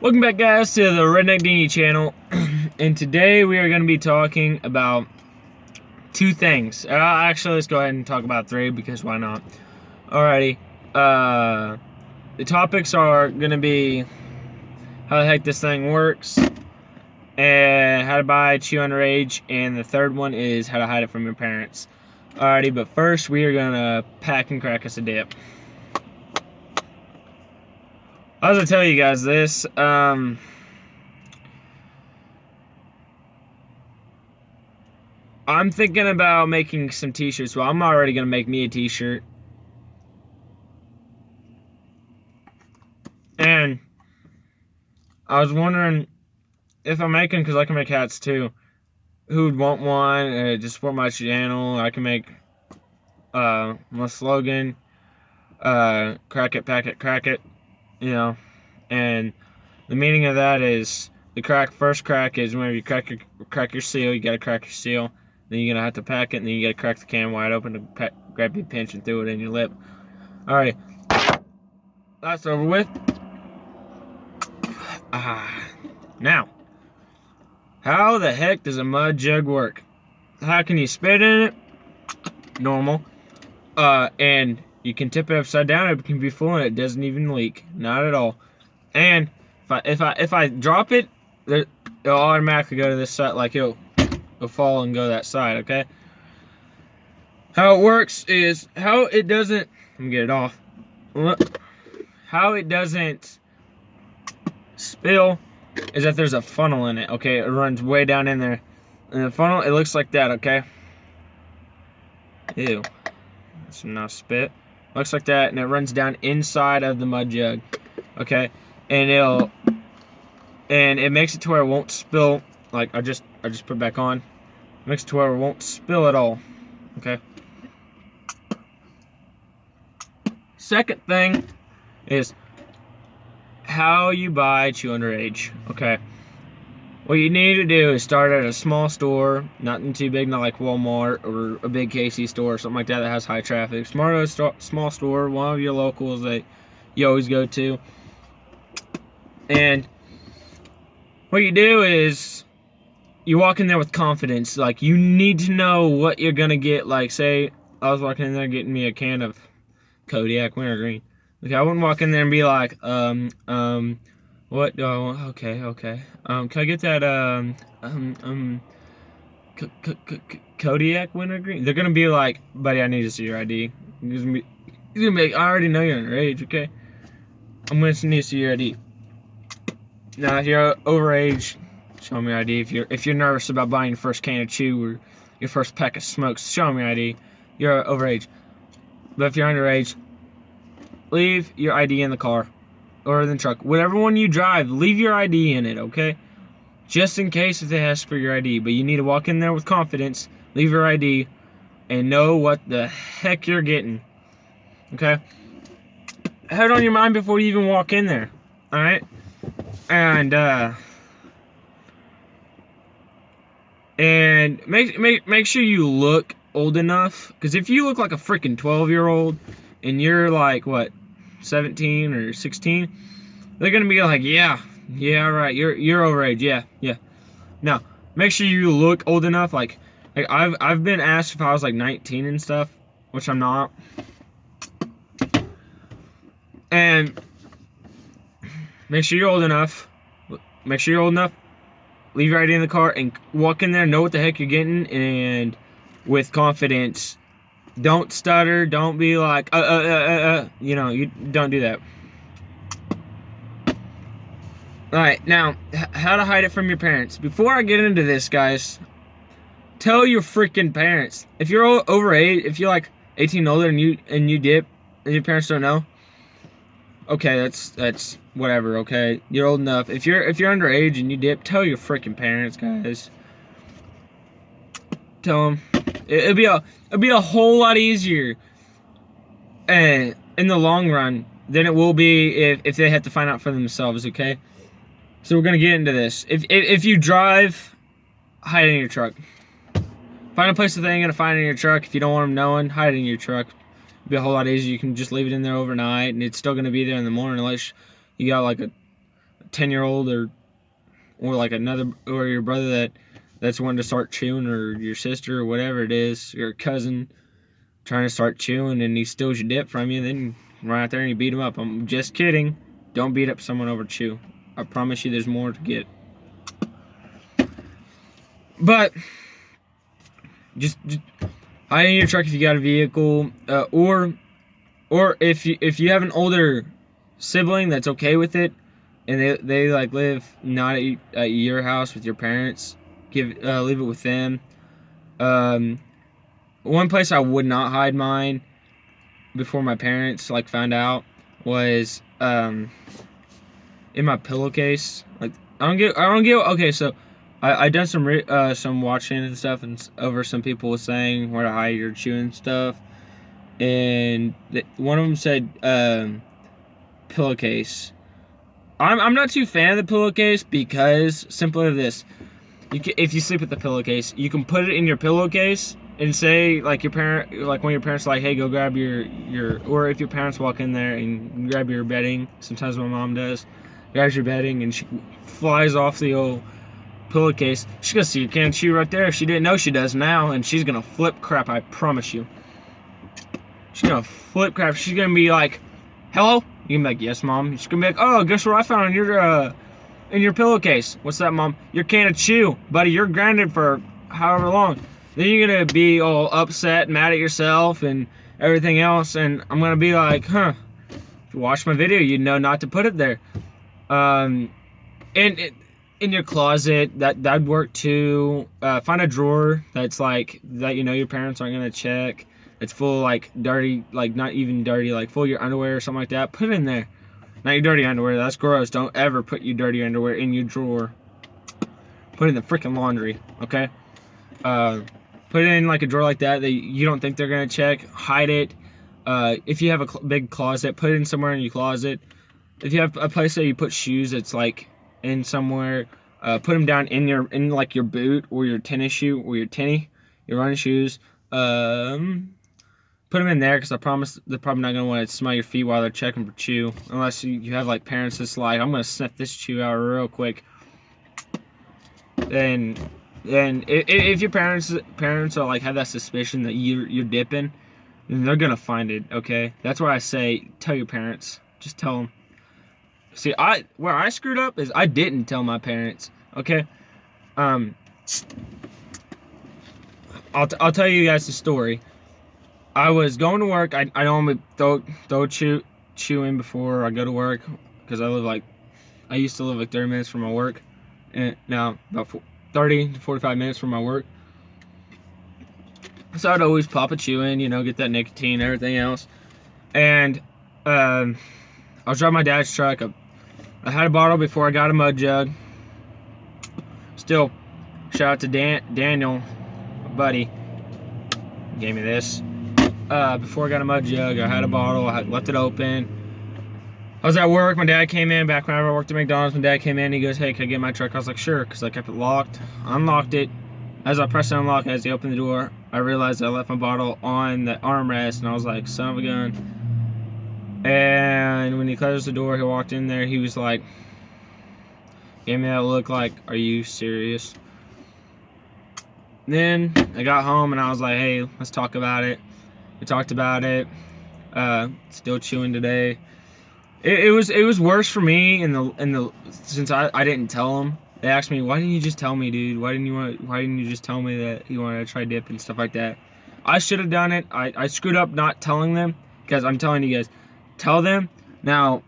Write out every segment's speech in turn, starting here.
Welcome back, guys, to the Redneck Dinghy channel. And today we are going to be talking about two things. Actually, let's go ahead and talk about three, because why not? Alrighty. The topics are going to be how the heck this thing works, and how to buy chew underage, and the third one is how to hide it from your parents. Alrighty, but first we are going to pack and crack us a dip. I was gonna tell you guys this. I'm thinking about making some t-shirts. Well, I'm already gonna make me a t-shirt. And I was wondering if I make them, because I can make hats too. Who would want one? Just support my channel. I can make my slogan. Crack it, pack it, crack it. You know, and the meaning of that is the first crack is whenever you crack your seal, you gotta crack your seal. Then you're gonna have to pack it, and then you gotta crack the can wide open to grab your pinch and throw it in your lip. Alright, that's over with. Now, how the heck does a mud jug work? How can you spit in it? Normal. And you can tip it upside down. It can be full and it doesn't even leak. Not at all. And if I drop it, it'll automatically go to this side. Like it'll fall and go that side. Okay. How it works is how it doesn't. Let me get it off. How it doesn't spill is that there's a funnel in it. Okay, it runs way down in there. And the funnel, it looks like that. Okay. Ew. That's not spit. Looks like that, and it runs down inside of the mud jug. Okay, and it makes it to where it won't spill. Like I just put it back on. It makes it to where it won't spill at all. Okay. Second thing is how you buy chew underage. Okay. What you need to do is start at a small store, nothing too big, not like Walmart or a big KC store or something like that that has high traffic. Start at a small store, one of your locals that you always go to. And what you do is you walk in there with confidence. Like, you need to know what you're going to get. Like, say, I was walking in there getting me a can of Kodiak Wintergreen. Like, I wouldn't walk in there and be like, what do I want? Okay. Can I get that, Kodiak Wintergreen? They're gonna be like, buddy, I need to see your ID. He's gonna be like, I already know you're underage, okay? I'm gonna need to see your ID. Now, if you're overage, show me your ID. If you're nervous about buying your first can of chew or your first pack of smokes, show me your ID. You're overage. But if you're underage, leave your ID in the car. Or in the truck. Whatever one you drive, leave your ID in it, okay? Just in case if they ask for your ID. But you need to walk in there with confidence, leave your ID, and know what the heck you're getting. Okay? Have it on your mind before you even walk in there. Alright? And make sure you look old enough. Because if you look like a freaking 12-year-old and you're like, what, 17 or 16, they're gonna be like, yeah, right, you're overage, yeah. Now, make sure you look old enough. Like I've been asked if I was like 19 and stuff, which I'm not. And make sure you're old enough. Leave your ID in the car and walk in there. Know what the heck you're getting, and with confidence. Don't stutter. Don't be like, you know, you don't do that. Alright, now, how to hide it from your parents. Before I get into this, guys, tell your freaking parents. If you're overage, if you're like 18 and older and you dip, and your parents don't know, okay, that's whatever, okay? You're old enough. If you're underage and you dip, tell your freaking parents, guys. Tell them. It'll be a whole lot easier, and in the long run, than it will be if they have to find out for themselves. Okay, so we're gonna get into this. If you drive, hide in your truck. Find a place that they ain't gonna find in your truck. If you don't want them knowing, hide in your truck. It'll be a whole lot easier. You can just leave it in there overnight, and it's still gonna be there in the morning, unless you got like a 10-year-old or like another, or your brother that's wanting to start chewing, or your sister or whatever it is, your cousin trying to start chewing and he steals your dip from you, then run out there and you beat him up. I'm just kidding. Don't beat up someone over chew. I promise you there's more to get. But just hide in your truck if you got a vehicle, or if you have an older sibling that's okay with it, and they like live not at your house with your parents, leave it with them. One place I would not hide mine before my parents like found out was in my pillowcase. Like I don't get. Okay, so I done some watching and stuff, and over some people was saying where to hide your chewing stuff, and one of them said pillowcase. I'm not too fan of the pillowcase because simply this, if you sleep with the pillowcase, you can put it in your pillowcase and say like when your parents are like, hey, go grab your, or if your parents walk in there and grab your bedding. Sometimes my mom does, grabs your bedding and she flies off the old pillowcase. She's gonna see your can of chew right there. If she didn't know, she does now, and she's gonna flip crap. I promise you. She's gonna flip crap. She's gonna be like, hello. You can be like, yes, mom. She's gonna be like, oh, guess what I found in your pillowcase? What's that, mom? Your can of chew, buddy. You're grounded for however long. Then you're gonna be all upset, mad at yourself, and everything else. And I'm gonna be like, huh? If you watch my video, you'd know not to put it there. And in your closet, that'd work too. Find a drawer that's like that. You know your parents aren't gonna check. It's full of like dirty, like not even dirty, like full of your underwear or something like that. Put it in there. Not your dirty underwear. That's gross. Don't ever put your dirty underwear in your drawer. Put it in the freaking laundry, okay? Put it in like a drawer like that you don't think they're gonna check. Hide it. If you have a big closet, put it in somewhere in your closet. If you have a place that you put shoes, it's like in somewhere. Put them down in like your boot or your tennis shoe or your running shoes. Put them in there because I promise they're probably not gonna want to smell your feet while they're checking for chew, unless you have like parents that's like, I'm gonna sniff this chew out real quick. Then if your parents are like have that suspicion that you're dipping, then they're gonna find it. Okay, that's why I say tell your parents. Just tell them. See, where I screwed up is I didn't tell my parents. Okay, I'll tell you guys the story. I was going to work. I normally throw chew in before I go to work because I used to live like 30 minutes from my work, and now about 30 to 45 minutes from my work. So I'd always pop a chew in, get that nicotine and everything else. And I was driving my dad's truck. I had a bottle before I got a mud jug. Still, shout out to Daniel, my buddy. Gave me this. Before I got a mud jug, I had a bottle. I had left it open. I was at work. My dad came in. Back when I worked at McDonald's, my dad came in. He goes, hey, can I get my truck? I was like, sure, because I kept it locked. Unlocked it. As I pressed unlock, as he opened the door, I realized I left my bottle on the armrest, and I was like, son of a gun. And when he closed the door, he walked in there. He was like, gave me that look like, are you serious? Then I got home, and I was like, hey, let's talk about it. We talked about it. Still chewing today. It was worse for me since I didn't tell them. They asked me, why didn't you just tell me, dude? Why didn't you just tell me that you wanted to try dip and stuff like that? I should have done it. I screwed up not telling them, because I'm telling you guys, tell them. Now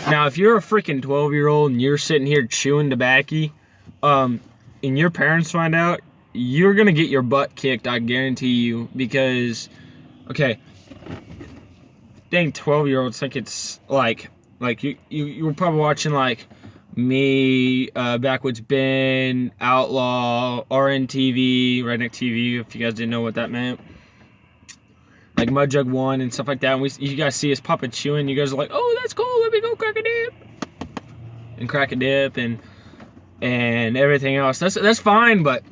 if you're a freaking 12-year-old and you're sitting here chewing tobacco, and your parents find out, you're gonna get your butt kicked, I guarantee you, because, okay, dang 12-year-olds think it's like you were probably watching like me, Backwoods Ben, Outlaw, RNTV, Redneck TV, if you guys didn't know what that meant, like Mud Jug 1 and stuff like that, and you guys see us popping chewing, you guys are like, oh, that's cool, let me go crack a dip, and crack a dip, and everything else, that's fine, but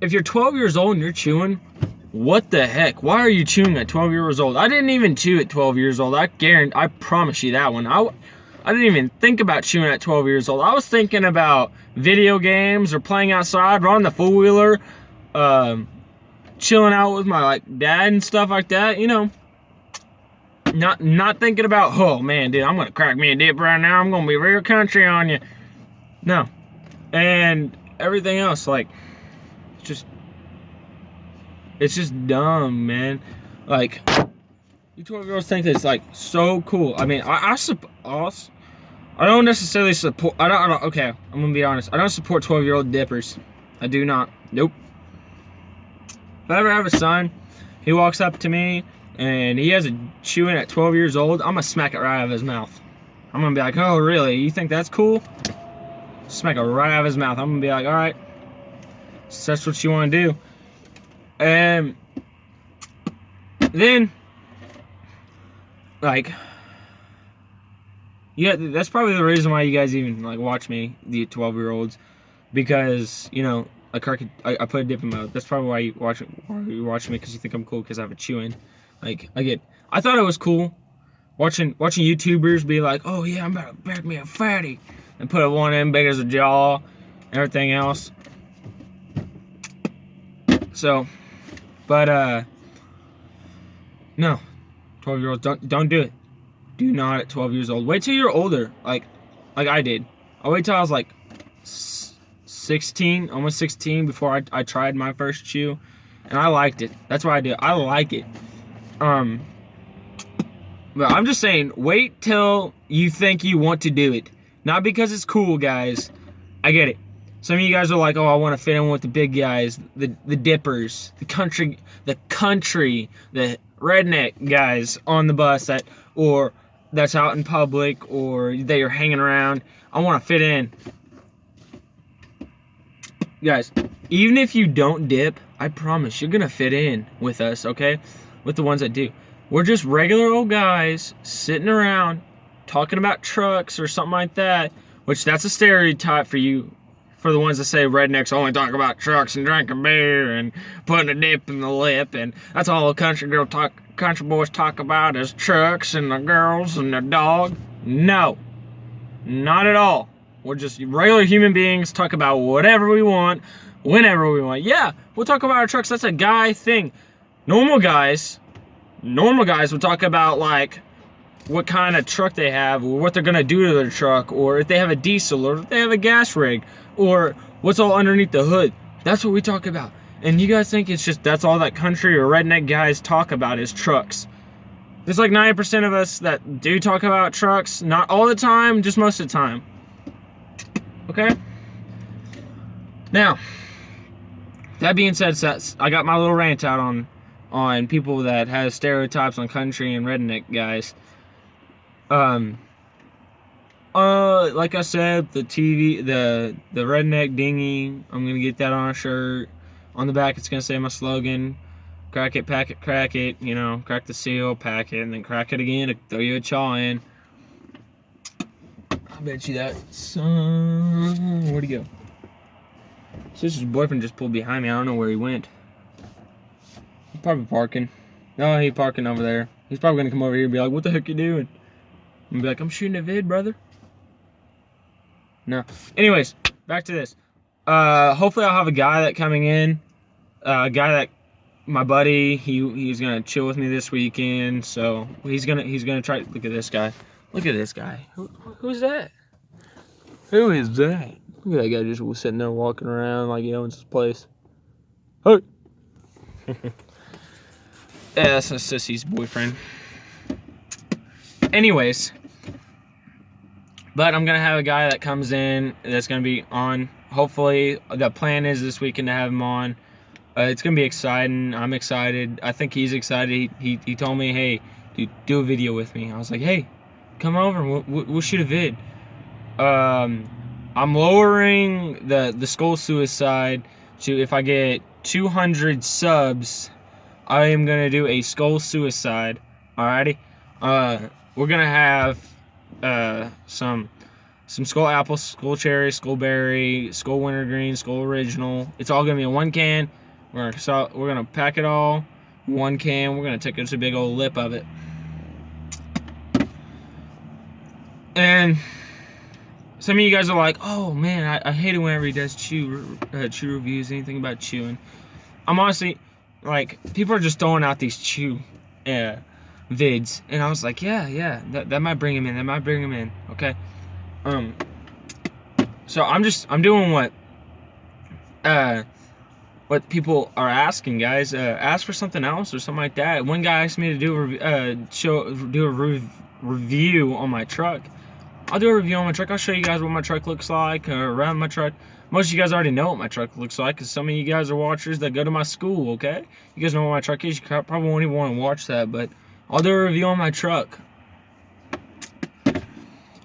if you're 12 years old and you're chewing, what the heck? Why are you chewing at 12 years old? I didn't even chew at 12 years old. I promise you that one. I didn't even think about chewing at 12 years old. I was thinking about video games or playing outside, running the four-wheeler, chilling out with my like dad and stuff like that, you know. Not thinking about, oh man, dude, I'm gonna crack me a dip right now. I'm gonna be real country on you. No. And everything else, like, it's just dumb, man. Like, you 12-year-olds think it's like so cool. I mean, I don't necessarily support. I don't. Okay, I'm gonna be honest. I don't support 12-year-old dippers. I do not. Nope. If I ever have a son, he walks up to me and he has a chewing at 12 years old, I'm gonna smack it right out of his mouth. I'm gonna be like, oh really? You think that's cool? Smack it right out of his mouth. I'm gonna be like, all right, so that's what you want to do. And then, like, yeah, that's probably the reason why you guys even like watch me, the 12-year-olds, because you know I put a dip in my mouth. That's probably why you watch me, because you think I'm cool because I have a chewing. Like, I thought it was cool watching YouTubers be like, oh yeah, I'm about to back me a fatty, and put one in big as a jaw, and everything else. So, but no, 12-year-olds don't do it. Do not at 12 years old. Wait till you're older, like I did. I wait till I was like 16, almost 16, before I tried my first chew, and I liked it. That's what I did. I like it. But I'm just saying, wait till you think you want to do it. Not because it's cool, guys. I get it. Some of you guys are like, oh, I want to fit in with the big guys, the dippers, the country, the redneck guys on the bus that's out in public, or they are hanging around. I want to fit in. Guys, even if you don't dip, I promise you're going to fit in with us, okay? With the ones that do. We're just regular old guys sitting around talking about trucks or something like that, which that's a stereotype for you, for the ones that say rednecks only talk about trucks and drinking beer and putting a dip in the lip, and that's all country boys talk about is trucks and the girls and the dog. No, not at all. We're just regular human beings, talk about whatever we want, whenever we want. Yeah, we'll talk about our trucks. That's a guy thing. Normal guys will talk about like what kind of truck they have, or what they're gonna do to their truck, or if they have a diesel, or if they have a gas rig, or what's all underneath the hood. That's what we talk about. And you guys think it's just that's all that country or redneck guys talk about is trucks. There's like 90% of us that do talk about trucks, not all the time, just most of the time. Okay? Now, that being said, I got my little rant out on people that have stereotypes on country and redneck guys. Like I said, the redneck dinghy, I'm gonna get that on a shirt. On the back, it's gonna say my slogan: crack it, pack it, crack it. You know, crack the seal, pack it, and then crack it again, throw you a chaw in. I bet you that son. Where'd he go? Sister's boyfriend just pulled behind me. I don't know where he went. He's probably parking. No, he's parking over there. He's probably gonna come over here and be like, "What the heck you doing?" And be like, "I'm shooting a vid, brother." No. Anyways, back to this. Hopefully I'll have a guy that coming in. A guy that my buddy, he's gonna chill with me this weekend. So he's gonna try. Look at this guy. Look at this guy. Who's that? Who is that? Look at that guy just sitting there walking around like he owns his place. Hey. Yeah, that's a sissy's boyfriend. Anyways, but I'm gonna have a guy that comes in that's gonna be on. Hopefully, the plan is this weekend to have him on. It's gonna be exciting. I'm excited. I think he's excited. He told me, hey, dude, do a video with me. I was like, hey, come over. We'll shoot a vid. I'm lowering the Skull Suicide to, if I get 200 subs, I am gonna do a Skull Suicide. Alrighty. We're gonna have some Skull Apple, Skull Cherry, Skull Berry, Skull Wintergreen, Skull Original. It's all gonna be in one can. We're gonna pack it all in one can. We're gonna take a big old lip of it. And some of you guys are like, oh man, I hate it whenever he does chew reviews, anything about chewing. I'm honestly, like, people are just throwing out these chew vids. And I was like, yeah, that might bring him in, okay? So I'm doing what people are asking, guys. Ask for something else or something like that. One guy asked me to do a review on my truck. I'll do a review on my truck. I'll show you guys what my truck looks like around my truck. Most of you guys already know what my truck looks like because some of you guys are watchers that go to my school, okay? You guys know what my truck is. You probably won't even want to watch that, but I'll do a review on my truck.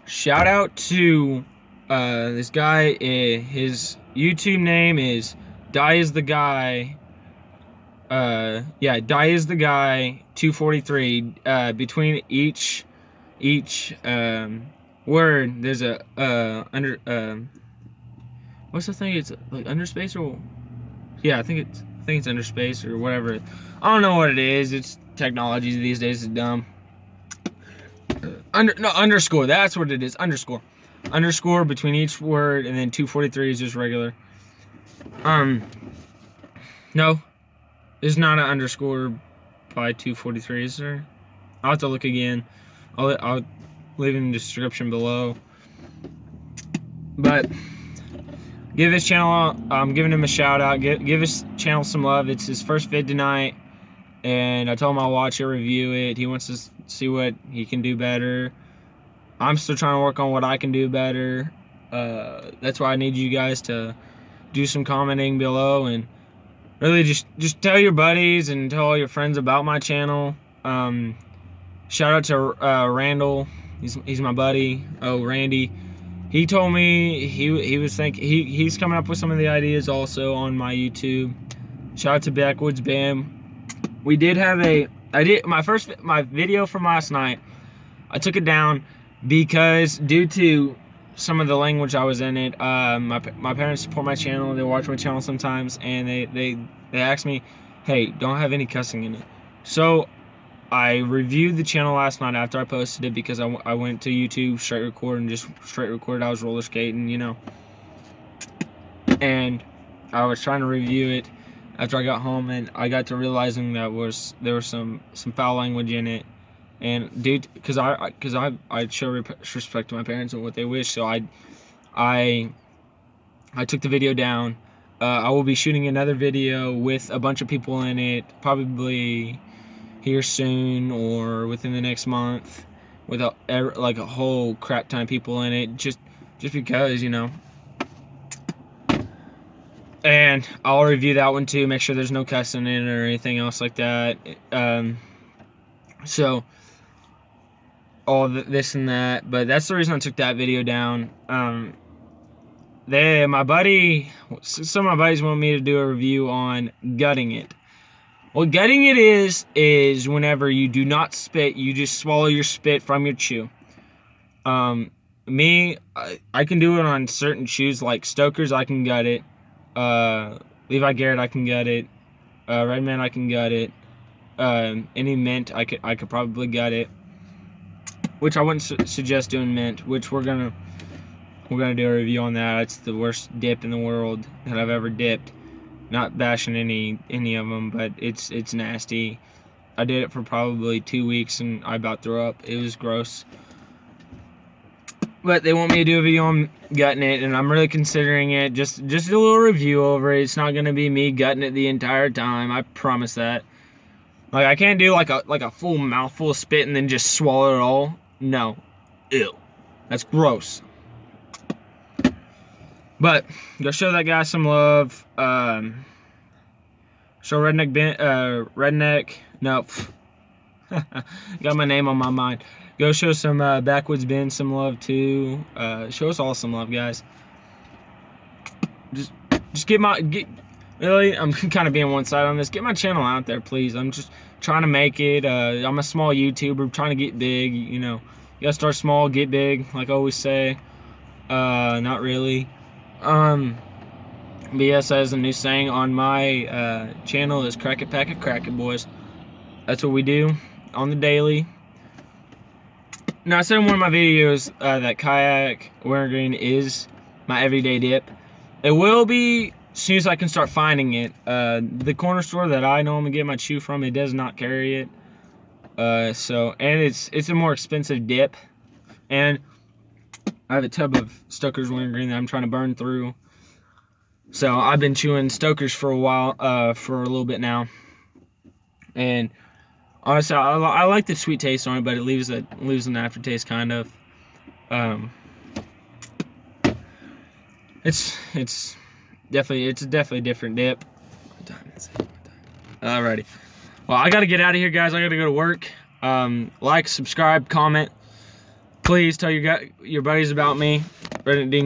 Shout out to this guy. His YouTube name is Die Is The Guy. Die Is The Guy 243. Between each word, there's a what's the thing? It's like underspace or I think it's underspace or whatever. I don't know what it is. It's technology these days is dumb. Underscore. That's what it is. Underscore between each word, and then 243 is just regular. No, there's not an underscore by 243, is there? I'll have to look again. I'll leave in the description below. But give this channel, I'm giving him a shout out. Give his channel some love. It's his first vid tonight, and I told him I'll watch it, review it. He wants to see what he can do better. I'm still trying to work on what I can do better. That's why I need you guys to do some commenting below and really just tell your buddies and tell all your friends about my channel. Shout out to Randall. He's my buddy. Oh, Randy. He told me he's coming up with some of the ideas also on my YouTube. Shout out to Backwoods Bam. We did have my video from last night. I took it down because due to some of the language I was in it. My parents support my channel. They watch my channel sometimes, and they asked me, hey, don't have any cussing in it. So I reviewed the channel last night after I posted it because I went to YouTube, straight record, and just straight recorded. I was roller skating, you know. And I was trying to review it after I got home, and I got to realizing that there was some foul language in it. And because I show respect to my parents and what they wish, so I took the video down. I will be shooting another video with a bunch of people in it, probably here soon or within the next month, with like a whole crap ton of people in it, just because, you know. And I'll review that one too, make sure there's no cussing in it or anything else like that. So all this and that, but that's the reason I took that video down. Some of my buddies want me to do a review on gutting it. What gutting it is whenever you do not spit, you just swallow your spit from your chew. Me, I can do it on certain chews, like Stoker's, I can gut it. Levi Garrett, I can gut it. Redman, I can gut it. Any mint, I could probably gut it. Which I wouldn't suggest doing mint, which we're gonna do a review on that. It's the worst dip in the world that I've ever dipped. Not bashing any of them, but it's nasty. I did it for probably 2 weeks and I about threw up. It was gross. But they want me to do a video on gutting it, and I'm really considering it. Just a little review over it. It's not gonna be me gutting it the entire time. I promise that. Like, I can't do like a full mouthful of spit and then just swallow it all. No. Ew. That's gross. But go show that guy some love. Show Redneck. No. Got my name on my mind. Go show some Backwoods Ben some love too. Show us all some love, guys. Just really, I'm kind of being one-sided on this. Get my channel out there, please. I'm just trying to make it. I'm a small YouTuber trying to get big. You know, you gotta start small, get big, like I always say. Not really. But yes, as a new saying on my channel is crack it, pack it, crack it, boys. That's what we do on the daily. Now I said in one of my videos that Kayak Wintergreen is my everyday dip. It will be as soon as I can start finding it. The corner store that I normally get my chew from, it does not carry it. And it's a more expensive dip. And I have a tub of Stoker's Wintergreen that I'm trying to burn through. So I've been chewing Stoker's for a while, for a little bit now. And honestly, I like the sweet taste on it, but it leaves an aftertaste kind of. It's definitely a different dip. What time is it? Alrighty. Well, I gotta get out of here, guys. I gotta go to work. Like, subscribe, comment. Please tell your buddies about me. Reddit Ding.